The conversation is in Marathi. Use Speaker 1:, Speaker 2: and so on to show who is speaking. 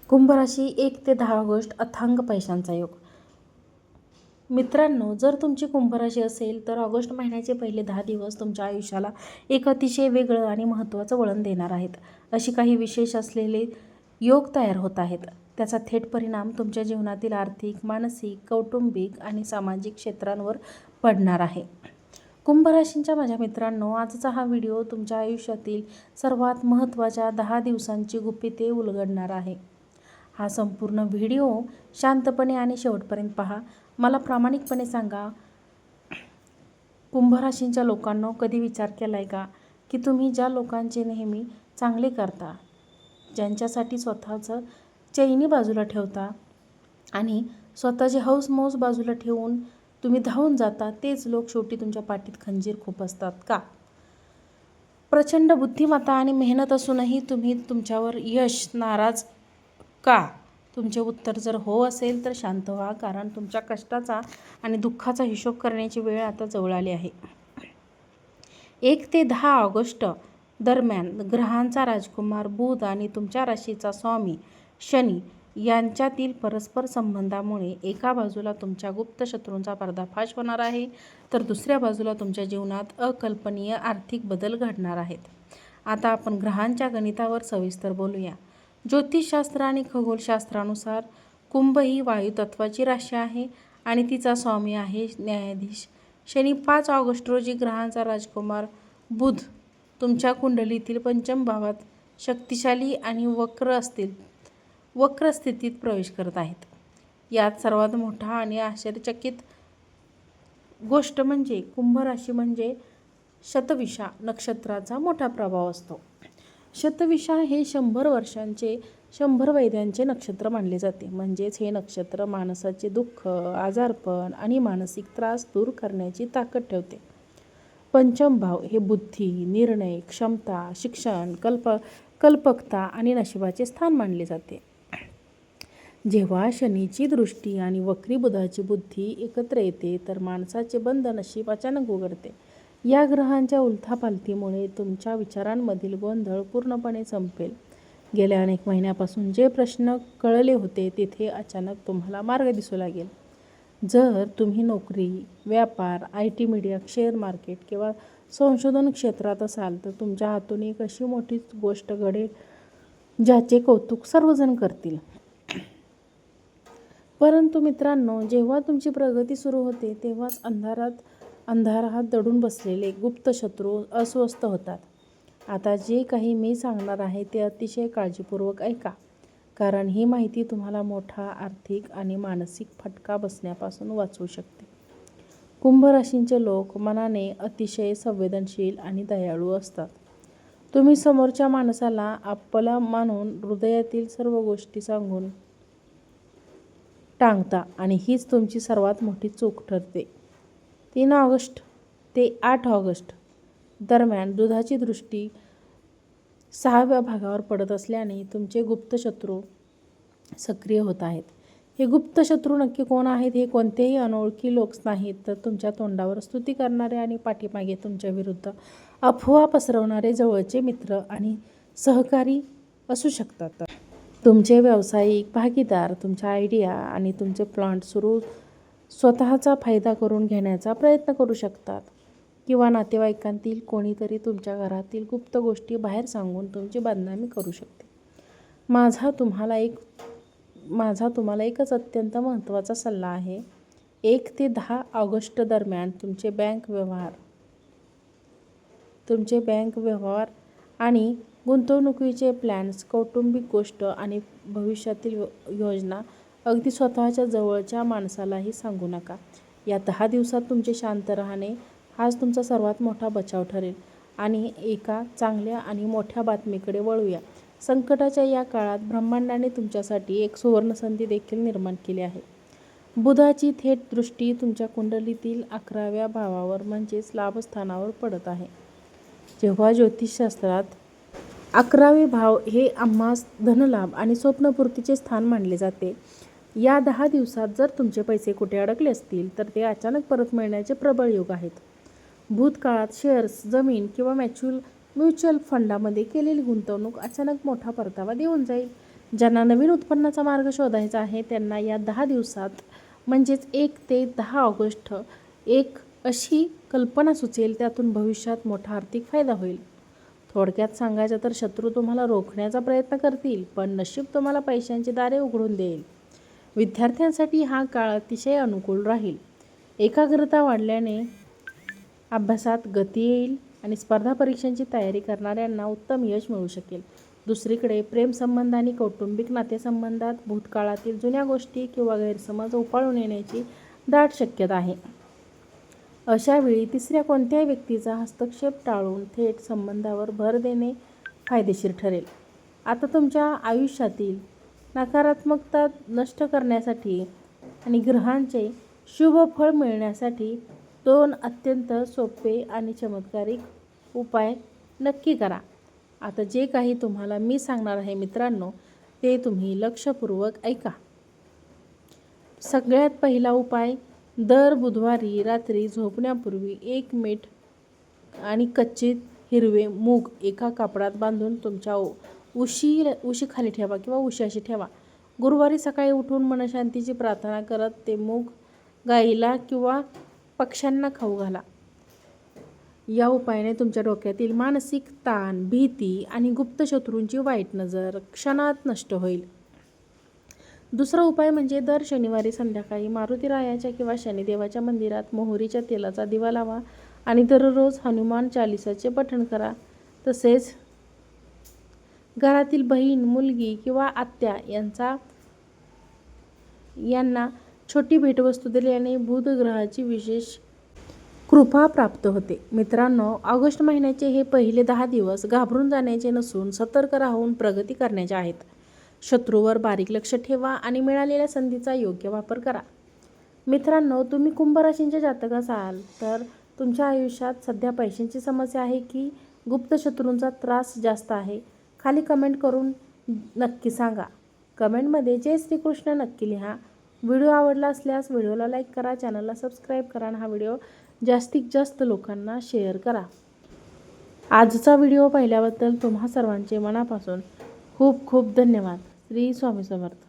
Speaker 1: कुंभ राशी 1 ते 10 ऑगस्ट अथांग पैशांचा योग. मित्रांनो, जर तुमची कुंभ राशी असेल तर ऑगस्ट महिन्याचे पहिले 10 दिवस तुमच्या आयुष्याला एक अतिशय वेगळं आणि महत्त्वाचं वळण देणार आहेत. अशी काही विशेष असलेले योग तयार होत आहेत. त्याचा थेट परिणाम तुमच्या जीवनातील आर्थिक, मानसिक, कौटुंबिक आणि सामाजिक क्षेत्रांवर पडणार आहे. कुंभ राशींच्या माझ्या मित्रांनो, आजचा हा व्हिडिओ तुमच्या आयुष्यातील सर्वात महत्त्वाच्या 10 दिवसांची गुपिते उलगडणार आहे. हा संपूर्ण व्हिडिओ शांतपणे आणि शेवटपर्यंत पहा. मला प्रामाणिकपणे सांगा, कुंभ राशींच्या लोकांनो, कधी विचार केलाय का की तुम्ही ज्या लोकांचे नेहमी चांगले करता, ज्यांच्यासाठी स्वतःचं चैनी बाजूला ठेवता आणि स्वतःची हौस-मौज बाजूला ठेवून तुम्ही धावून जाता, तेच लोक शेवटी तुमच्या पाठीत खंजीर खुपसतात का? प्रचंड बुद्धिमत्ता आणि मेहनत असूनही तुम्ही तुमच्यावर यश नाराज का? तुमचे उत्तर जर हो असेल तर शांत व्हा, कारण तुमच्या कष्टाचा आणि दुःखाचा हिशोब करण्याची वेळ आता जवळ आली आहे. 1 ते 10 ऑगस्ट दरम्यान ग्रहांचा राजकुमार बुध आणि तुमच्या राशीचा स्वामी शनी यांच्यातील परस्पर संबंधामुळे एका बाजूला तुमच्या गुप्त शत्रूंचा पर्दाफाश होणार आहे, तर दुसऱ्या बाजूला तुमच्या जीवनात अकल्पनीय आर्थिक बदल घडणार आहेत. आता आपण ग्रहांच्या गणितावर सविस्तर बोलूया. ज्योतिषशास्त्र आणि खगोलशास्त्रानुसार कुंभ ही वायुतत्वाची राशी आहे आणि तिचा स्वामी आहे न्यायाधीश शनी. 5 ऑगस्ट रोजी ग्रहांचा राजकुमार बुध तुमच्या कुंडलीतील पंचम भावात शक्तिशाली आणि वक्र स्थितीत प्रवेश करत आहेत. यात सर्वात मोठा आणि आश्चर्यचकित गोष्ट म्हणजे कुंभ राशी म्हणजे शतविषा नक्षत्राचा मोठा प्रभाव असतो. शतविषा हे 100 वर्षांचे 100 वैद्यांचे नक्षत्र मानले जाते. म्हणजेच हे नक्षत्र माणसाचे दुःख, आजारपण आणि मानसिक त्रास दूर करण्याची ताकद ठेवते. पंचम भाव हे बुद्धी, निर्णय क्षमता, शिक्षण, कल्पकता आणि नशिबाचे स्थान मानले जाते. जेव्हा शनीची दृष्टी आणि वक्री बुधाची बुद्धी एकत्र येते, तर माणसाचे बंद नशीब अचानक उघडते. या ग्रहांच्या उलथापालथीमुळे तुमच्या विचारांमधील गोंधळ पूर्णपणे संपेल. गेल्या अनेक महिन्यापासून जे प्रश्न कळले होते, तेथे अचानक तुम्हाला मार्ग दिसू लागेल. जर तुम्ही नोकरी, व्यापार, IT, मीडिया, शेअर मार्केट किंवा संशोधन क्षेत्रात असाल, तर तुमच्या हातून एक अशी मोठी गोष्ट घडेल ज्याचे कौतुक सर्वजण करतील. परंतु मित्रांनो, जेव्हा तुमची प्रगती सुरू होते, तेव्हाच अंधारात दडून बसलेले गुप्त शत्रू अस्वस्थ होतात. आता जे काही मी सांगणार आहे ते अतिशय काळजीपूर्वक ऐका, कारण ही माहिती तुम्हाला मोठा आर्थिक आणि मानसिक फटका बसण्यापासून वाचवू शकते. कुंभ राशींचे लोक मनाने अतिशय संवेदनशील आणि दयाळू असतात. तुम्ही समोरच्या माणसाला आपलं मानून हृदयातील सर्व गोष्टी सांगून टाळता आणि हीच तुमची सर्वात मोठी चूक ठरते. 3 ऑगस्ट ते 8 ऑगस्ट दरम्यान बुधाची दृष्टी 6व्या भागावर पडत असल्याने तुमचे गुप्त शत्रू सक्रिय होत आहेत. हे गुप्त शत्रू नक्की कोण आहेत? हे कोणतेही अनोळखी लोक नाहीत, तर तुमच्या तोंडावर स्तुती करणारे आणि पाठीमागे तुमच्या विरुद्ध अफवा पसरवणारे जवळचे मित्र आणि सहकारी असू शकतात. तुमचे व्यावसायिक भागीदार तुमच्या आयडिया आणि तुमचे प्लॅन स्वतःचा फायदा करून घेण्याचा प्रयत्न करू शकतात, किंवा नातेवाईकांतील कोणीतरी तुमच्या घरातील गुप्त गोष्टी बाहेर सांगून तुमची बदनामी करू शकते. माझा तुम्हाला एकच अत्यंत महत्त्वाचा सल्ला आहे. 1 ते 10 ऑगस्ट दरम्यान तुमचे बँक व्यवहार आणि गुंतवणुकीचे प्लॅन्स, कौटुंबिक गोष्ट आणि भविष्यातील योजना अगदी स्वतःच्या जवळच्या माणसालाही सांगू नका. या 10 दिवसात तुमचे शांत राहणे हाच तुमचा सर्वात मोठा बचाव ठरेल. आणि एका चांगल्या आणि मोठ्या बातमीकडे वळूया. संकटाच्या या काळात ब्रह्मांडाने तुमच्यासाठी एक सुवर्णसंधी देखील निर्माण केली आहे. बुधाची थेट दृष्टी तुमच्या कुंडलीतील 11व्या भावावर म्हणजेच लाभस्थानावर पडत आहे. जेव्हा ज्योतिषशास्त्रात 11वे भाव हे आम्हास धनलाभ आणि स्वप्नपूर्तीचे स्थान मानले जाते. या 10 दिवसात जर तुमचे पैसे कुठे अडकले असतील, तर ते अचानक परत मिळण्याचे प्रबळ योग आहेत. भूतकाळात शेअर्स, जमीन किंवा म्युच्युअल फंडामध्ये केलेली गुंतवणूक अचानक मोठा परतावा देऊन जाईल. ज्यांना नवीन उत्पन्नाचा मार्ग शोधायचा आहे त्यांना या 10 दिवसात म्हणजेच 1 ते 10 ऑगस्ट एक अशी कल्पना सुचेल, त्यातून भविष्यात मोठा आर्थिक फायदा होईल. थोडक्यात सांगायचं तर शत्रू तुम्हाला रोखण्याचा प्रयत्न करतील, पण नशीब तुम्हाला पैशांची दारे उघडून देईल. विद्यार्थ्यांसाठी हा काळ अतिशय अनुकूल राहील. एकाग्रता वाढल्याने अभ्यासात गती येईल आणि स्पर्धा परीक्षांची तयारी करणाऱ्यांना उत्तम यश मिळू शकेल. दुसरीकडे प्रेमसंबंध आणि कौटुंबिक नातेसंबंधात भूतकाळातील जुन्या गोष्टी किंवा गैरसमज उफाळून येण्याची दाट शक्यता आहे. अशा वेळी तिसऱ्या कोणत्याही व्यक्तीचा हस्तक्षेप टाळून थेट संबंधावर भर देणे फायदेशीर ठरेल. आता तुमच्या आयुष्यातील नकारात्मकता नष्ट करण्यासाठी आणि ग्रहांचे शुभ फळ मिळण्यासाठी 2 अत्यंत सोपे आणि चमत्कारिक उपाय नक्की करा. आता जे काही तुम्हाला मी सांगणार आहे मित्रांनो, ते तुम्ही लक्षपूर्वक ऐका. सगळ्यात पहिला उपाय, दर बुधवारी रात्री झोपण्यापूर्वी 1 मीठ आणि कच्चे हिरवे मूग एका कापडात बांधून तुमच्या उशीखाली ठेवा किंवा उशाशी ठेवा. गुरुवारी सकाळी उठून मनशांतीची प्रार्थना करत ते मूग गाईला किंवा पक्ष्यांना खाऊ घाला. या उपायाने तुमच्या डोक्यातील मानसिक ताण, भीती आणि गुप्त शत्रूंची वाईट नजर क्षणात नष्ट होईल. दुसरा उपाय म्हणजे दर शनिवारी संध्याकाळी मारुतीरायाच्या किंवा शनिदेवाच्या मंदिरात मोहरीच्या तेलाचा दिवा लावा आणि दररोज हनुमान चालीसाचे पठण करा. तसेच घरातील बहीण, मुलगी किंवा आत्या यांना छोटी भेटवस्तू दिल्याने बुध ग्रहाची विशेष कृपा प्राप्त होते. मित्रांनो, ऑगस्ट महिन्याचे हे पहिले 10 दिवस घाबरून जाण्याचे नसून सतर्क राहून प्रगती करण्याचे आहेत. शत्रूवर बारीक लक्ष ठेवा आणि मिळालेल्या संधीचा योग्य वापर करा. मित्रांनो, तुम्ही कुंभ राशींचे जातक असाल तर तुमच्या आयुष्यात सध्या पैशांची समस्या आहे की गुप्त शत्रूंचा त्रास जास्त आहे? खाली कमेंट करून नक्की सांगा. कमेंटमध्ये जय श्रीकृष्ण नक्की लिहा. व्हिडिओ आवडला असल्यास व्हिडिओला लाईक करा, चॅनलला सबस्क्राईब करा आणि हा व्हिडिओ जास्तीत जास्त लोकांना शेअर करा. आजचा व्हिडिओ पाहिल्याबद्दल तुम्हा सर्वांचे मनापासून खूप खूप धन्यवाद. श्री स्वामी समर्थ.